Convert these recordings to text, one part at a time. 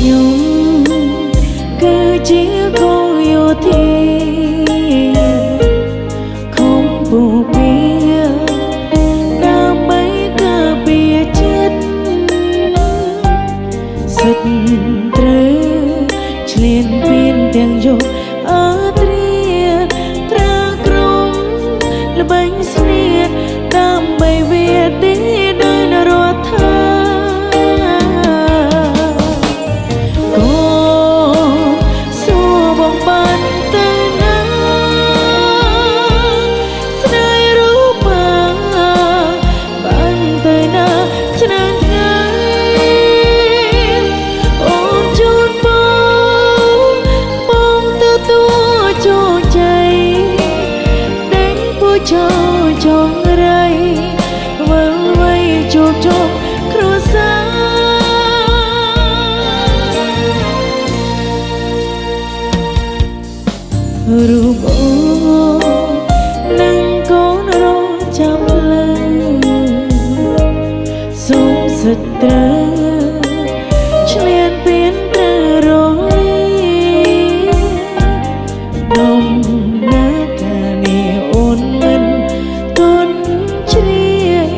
ខ្ញុំគឺជាគោយោធាខំពុះពៀដើម្បីការពារជាតិសិទ្ធិត្រូវឆ្លៀនពៀនទាំងយកអត្រាត្រាក្រុមល្បែងស្នៀតដើម្បីវាទីដោយនរដ្ឋាចងរៃមើលໄว้ជួបជុំគ្រួសាររូបអូននឹងកូនរងចាំលើសូមសិទ្ធត្រូវឆ្លៀនពៀនត្រូវរងនំណាកានីអូនមិនជ្រាយ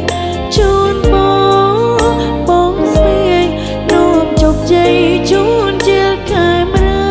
ជូនបងស្វៀងនាំជោគជ័យជូនជាខែមរា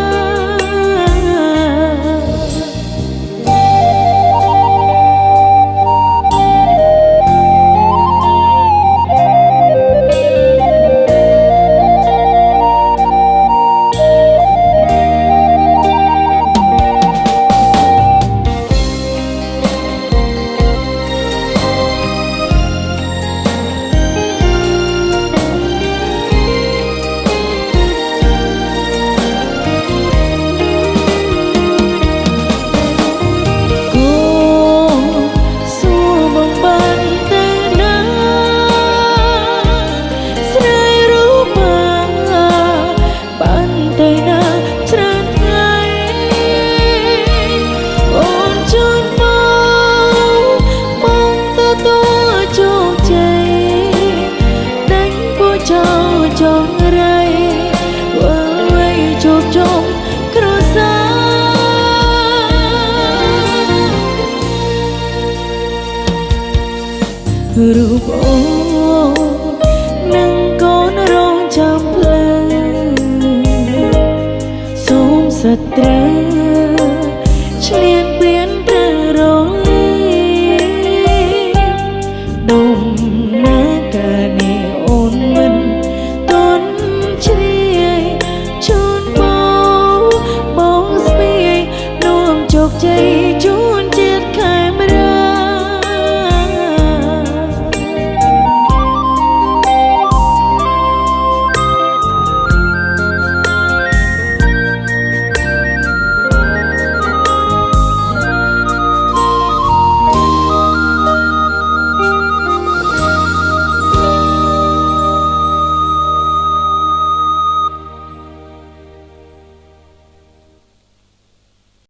ចងរៃធ្វើໄວជួបជុំគ្រួសាររូបអូននឹង